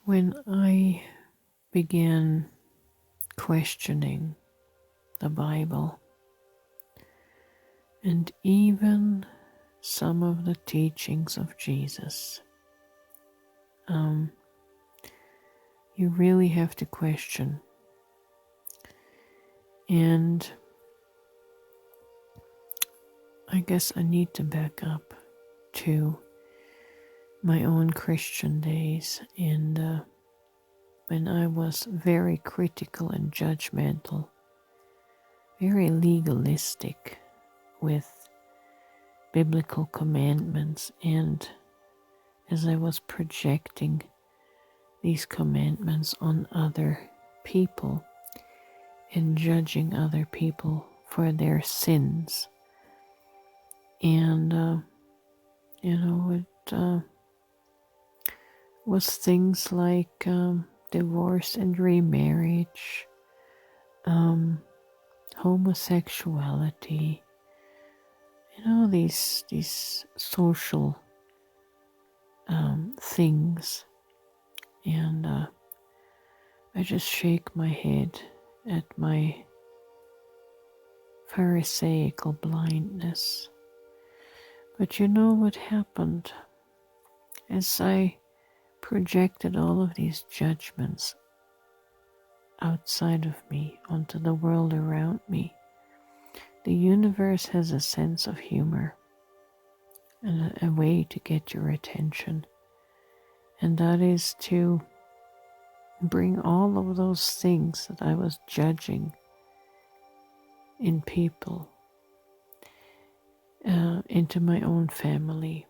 When I began questioning the Bible and even some of the teachings of Jesus, you really have to question. And I guess I need to back up to my own Christian days and when I was very critical and judgmental, very legalistic with biblical commandments, and as I was projecting these commandments on other people and judging other people for their sins. And, it was things like divorce and remarriage, homosexuality, these social things. And I just shake my head at my pharisaical blindness. But you know what happened? As I projected all of these judgments outside of me onto the world around me, the universe has a sense of humor and a way to get your attention. And that is to bring all of those things that I was judging in people into my own family.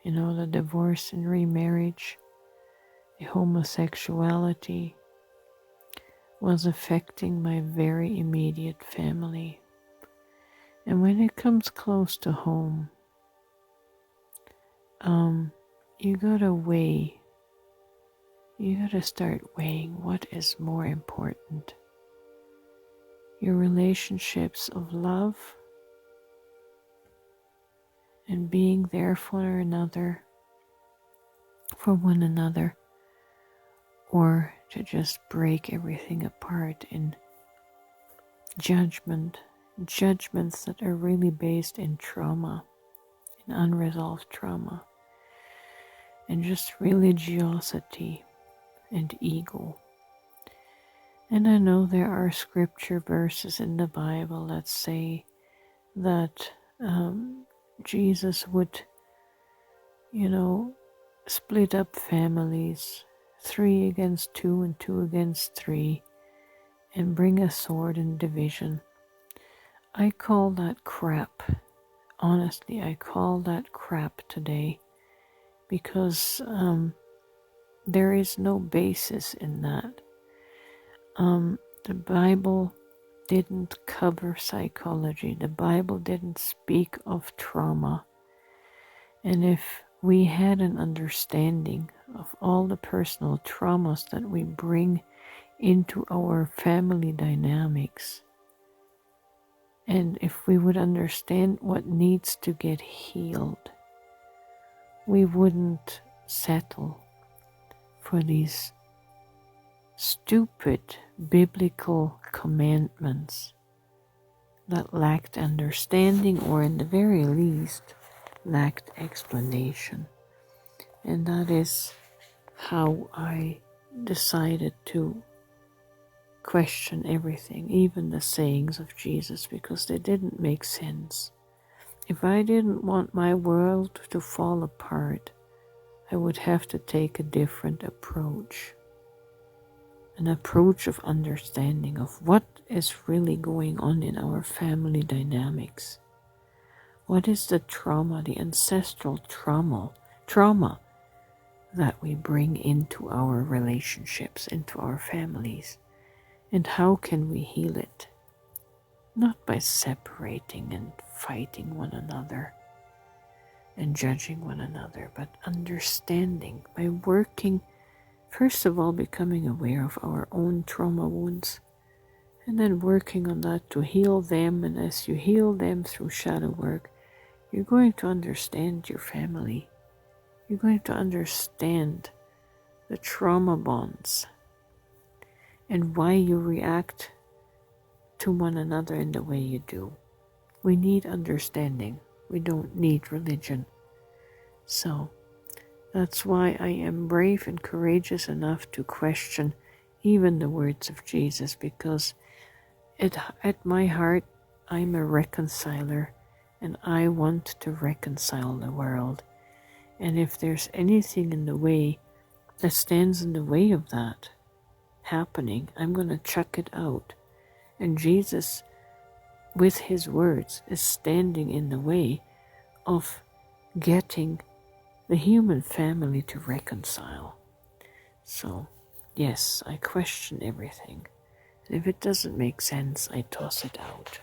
The divorce and remarriage, the homosexuality was affecting my very immediate family. And when it comes close to home, you gotta start weighing what is more important. Your relationships of love and being there for one another, or to just break everything apart in judgments that are really based in trauma, in unresolved trauma, and just religiosity and ego. And I know there are scripture verses in the Bible that say that Jesus would, split up families, 3 against 2 and 2 against 3, and bring a sword and division. I call that crap. Honestly, I call that crap today because there is no basis in that. The Bible didn't cover psychology. The Bible didn't speak of trauma. And if we had an understanding of all the personal traumas that we bring into our family dynamics, and if we would understand what needs to get healed, we wouldn't settle for these stupid biblical commandments that lacked understanding, or in the very least lacked explanation. And that is how I decided to question everything, even the sayings of Jesus, because they didn't make sense. If I didn't want my world to fall apart, I would have to take a different approach. An approach of understanding of what is really going on in our family dynamics. What is the trauma, the ancestral trauma that we bring into our relationships, into our families, and how can we heal it? Not by separating and fighting one another and judging one another, but understanding by working, first of all, becoming aware of our own trauma wounds, and then working on that to heal them. And as you heal them through shadow work, you're going to understand your family. You're going to understand the trauma bonds, and why you react to one another in the way you do. We need understanding. We don't need religion. So that's why I am brave and courageous enough to question even the words of Jesus, because at my heart, I'm a reconciler, and I want to reconcile the world. And if there's anything in the way that stands in the way of that happening, I'm going to chuck it out. And Jesus, with his words, is standing in the way of getting the human family to reconcile. So, yes, I question everything. And if it doesn't make sense, I toss it out.